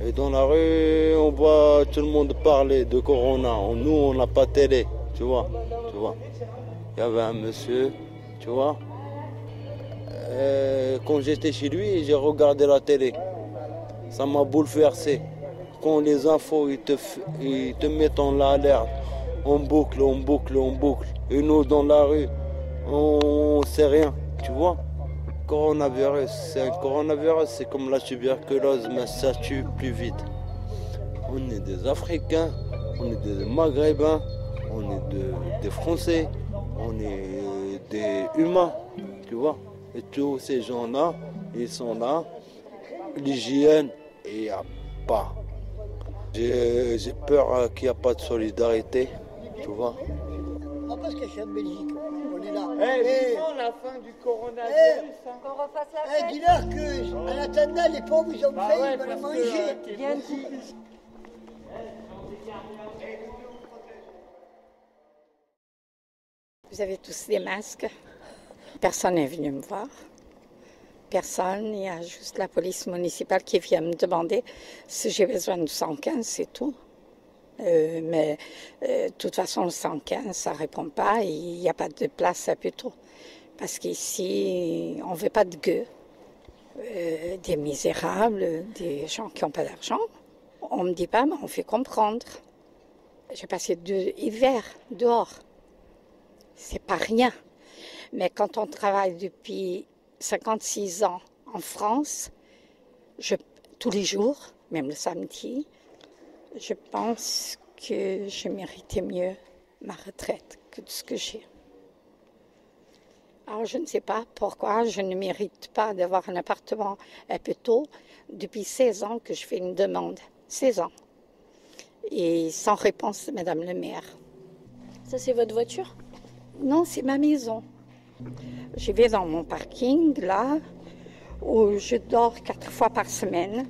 Et dans la rue, on voit tout le monde parler de Corona. Nous, on n'a pas de télé, tu vois. Il y avait un monsieur, tu vois. Quand j'étais chez lui, j'ai regardé la télé. Ça m'a bouleversé. Quand les infos, ils te mettent en alerte, on boucle. Et nous, dans la rue, on sait rien, tu vois. Coronavirus, c'est comme la tuberculose, mais ça tue plus vite. On est des Africains, on est des Maghrébins, on est des Français, on est des humains, tu vois. Et tous ces gens-là, ils sont là. L'hygiène, il n'y a pas. J'ai peur qu'il n'y a pas de solidarité, tu vois. On va se cacher en Belgique, on est là. La fin du coronavirus. Qu'on refasse la fête. Dis-leur qu'en attendant, les pauvres, ils ont faim, ils veulent manger. Bien dit. Vous avez tous des masques. Personne n'est venu me voir. Personne. Il y a juste la police municipale qui vient me demander si j'ai besoin du 115, c'est tout. Mais de toute façon, le 115, ça ne répond pas. Il n'y a pas de place à Puteaux. Parce qu'ici, on ne veut pas de gueux. Des misérables, des gens qui n'ont pas d'argent. On ne me dit pas, mais on fait comprendre. J'ai passé 2 hivers dehors. C'est pas rien. Mais quand on travaille depuis 56 ans en France, tous les jours, même le samedi, je pense que je méritais mieux ma retraite que de ce que j'ai. Alors je ne sais pas pourquoi je ne mérite pas d'avoir un appartement à Puteaux. Depuis 16 ans que je fais une demande. 16 ans. Et sans réponse de Madame le maire. Ça, c'est votre voiture ? Non, c'est ma maison. Je vais dans mon parking, là, où je dors 4 fois par semaine.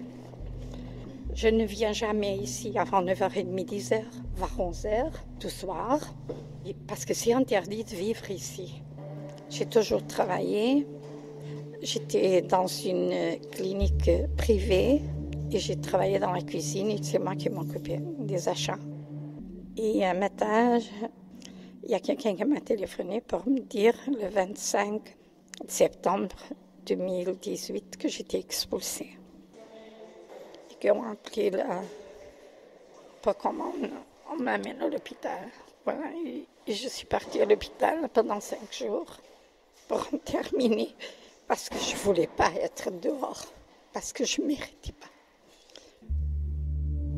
Je ne viens jamais ici avant 9h30, 10h, voire 11h, tout soir, parce que c'est interdit de vivre ici. J'ai toujours travaillé. J'étais dans une clinique privée et j'ai travaillé dans la cuisine et c'est moi qui m'occupais des achats. Et un matin, il y a quelqu'un qui m'a téléphoné pour me dire le 25 septembre 2018 que j'étais expulsée. Et qu'ils ont appelé là, pas comment, on m'amène à l'hôpital. Voilà, et je suis partie à l'hôpital pendant 5 jours pour en terminer parce que je ne voulais pas être dehors, parce que je ne méritais pas.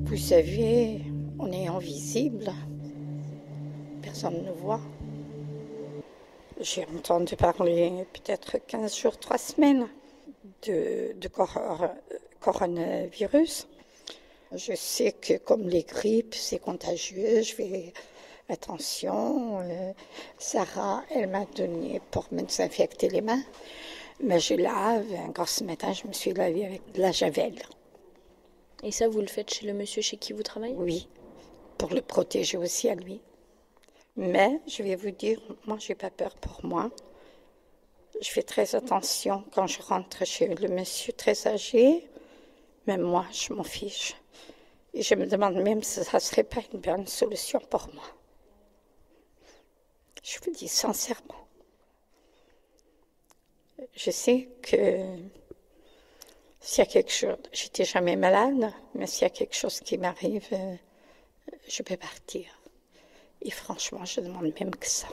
Vous savez, on est invisible. Personne ne voit. J'ai entendu parler peut-être 15 jours, 3 semaines de coronavirus. Je sais que comme les grippes, c'est contagieux, je fais attention. Sarah, elle m'a donné pour me désinfecter les mains, mais je lave. Encore ce matin, je me suis lavée avec de la javel. Et ça, vous le faites chez le monsieur chez qui vous travaillez ? Oui, pour le protéger aussi à lui. Mais je vais vous dire, moi, je n'ai pas peur pour moi. Je fais très attention quand je rentre chez le monsieur très âgé. Même moi, je m'en fiche. Et je me demande même si ça ne serait pas une bonne solution pour moi. Je vous dis sincèrement. Je sais que s'il y a quelque chose, j'étais jamais malade, mais s'il y a quelque chose qui m'arrive, je peux partir. Et franchement, je demande même que ça.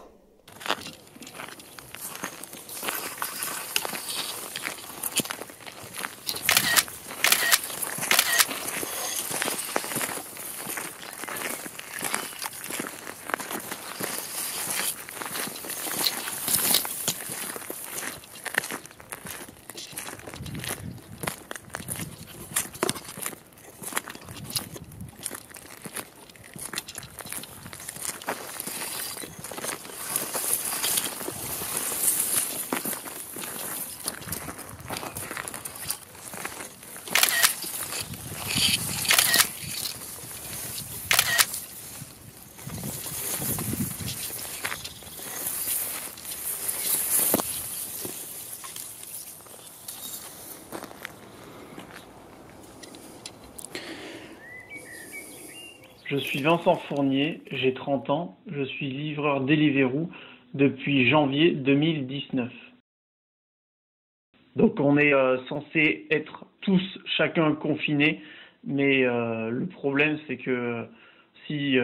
Je suis Vincent Fournier, j'ai 30 ans, je suis livreur Deliveroo depuis janvier 2019. Donc on est censé être tous chacun confinés, mais le problème c'est que si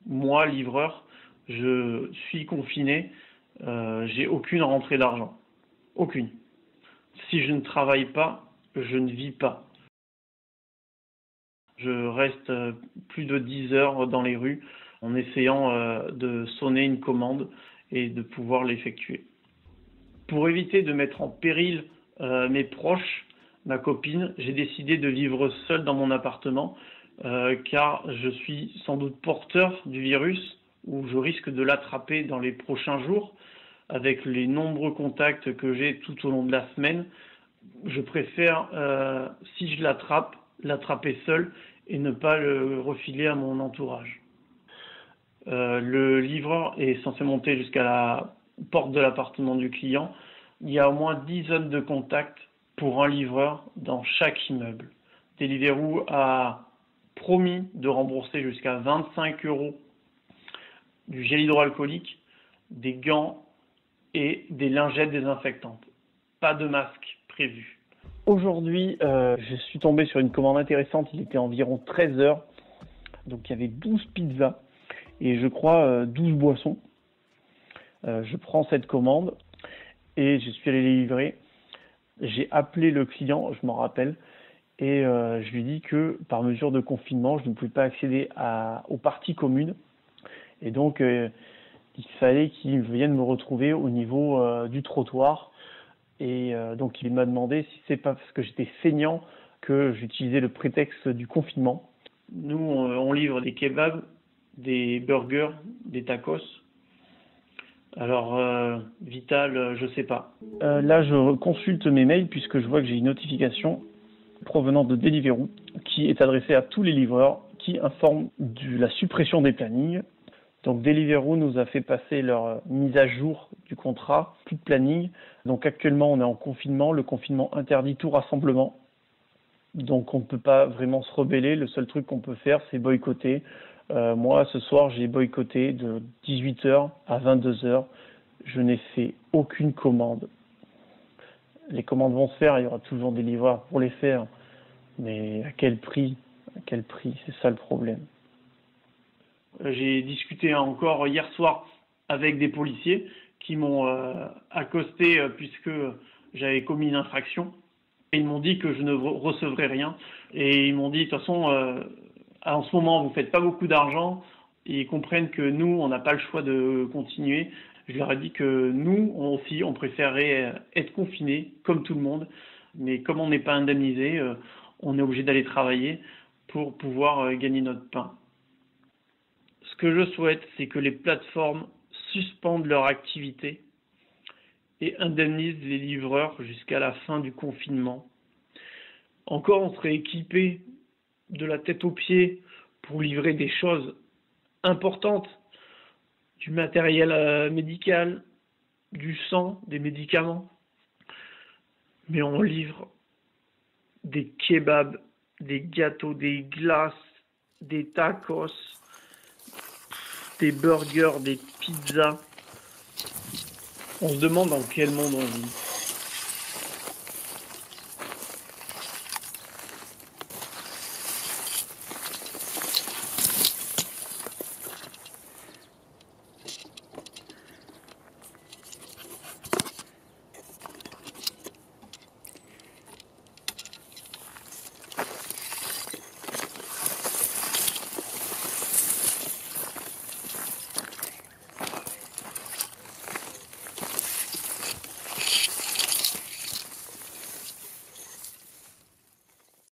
moi, livreur, je suis confiné, j'ai aucune rentrée d'argent. Aucune. Si je ne travaille pas, je ne vis pas. Je reste plus de 10 heures dans les rues en essayant de sonner une commande et de pouvoir l'effectuer. Pour éviter de mettre en péril mes proches, ma copine, j'ai décidé de vivre seul dans mon appartement car je suis sans doute porteur du virus ou je risque de l'attraper dans les prochains jours. Avec les nombreux contacts que j'ai tout au long de la semaine, je préfère, si je l'attrape, l'attraper seul et ne pas le refiler à mon entourage. Le livreur est censé monter jusqu'à la porte de l'appartement du client. Il y a au moins 10 zones de contact pour un livreur dans chaque immeuble. Deliveroo a promis de rembourser jusqu'à 25 € du gel hydroalcoolique, des gants et des lingettes désinfectantes. Pas de masque prévu. Aujourd'hui, je suis tombé sur une commande intéressante. Il était environ 13 heures. Donc il y avait 12 pizzas et je crois 12 boissons. Je prends cette commande et je suis allé les livrer. J'ai appelé le client, je m'en rappelle, et je lui ai dit que par mesure de confinement, je ne pouvais pas accéder aux parties communes. Et donc, il fallait qu'il vienne me retrouver au niveau du trottoir. Et donc, il m'a demandé si c'est pas parce que j'étais feignant que j'utilisais le prétexte du confinement. Nous, on livre des kebabs, des burgers, des tacos. Alors, Vital, je sais pas. Là, je consulte mes mails puisque je vois que j'ai une notification provenant de Deliveroo qui est adressée à tous les livreurs qui informent de la suppression des plannings. Donc Deliveroo nous a fait passer leur mise à jour du contrat, plus de planning. Donc actuellement on est en confinement, le confinement interdit tout rassemblement. Donc on ne peut pas vraiment se rebeller, le seul truc qu'on peut faire c'est boycotter. Moi ce soir j'ai boycotté de 18h à 22h, je n'ai fait aucune commande. Les commandes vont se faire, il y aura toujours des livreurs pour les faire, mais à quel prix? À quel prix? C'est ça le problème. J'ai discuté encore hier soir avec des policiers qui m'ont accosté puisque j'avais commis une infraction. Ils m'ont dit que je ne recevrais rien. Et ils m'ont dit, de toute façon, en ce moment, vous ne faites pas beaucoup d'argent. Et ils comprennent que nous, on n'a pas le choix de continuer. Je leur ai dit que nous aussi, on préférerait être confinés, comme tout le monde. Mais comme on n'est pas indemnisé, on est obligé d'aller travailler pour pouvoir gagner notre pain. Ce que je souhaite, c'est que les plateformes suspendent leur activité et indemnisent les livreurs jusqu'à la fin du confinement. Encore, on serait équipé de la tête aux pieds pour livrer des choses importantes, du matériel médical, du sang, des médicaments. Mais on livre des kebabs, des gâteaux, des glaces, des tacos, des burgers, des pizzas. On se demande dans quel monde on vit.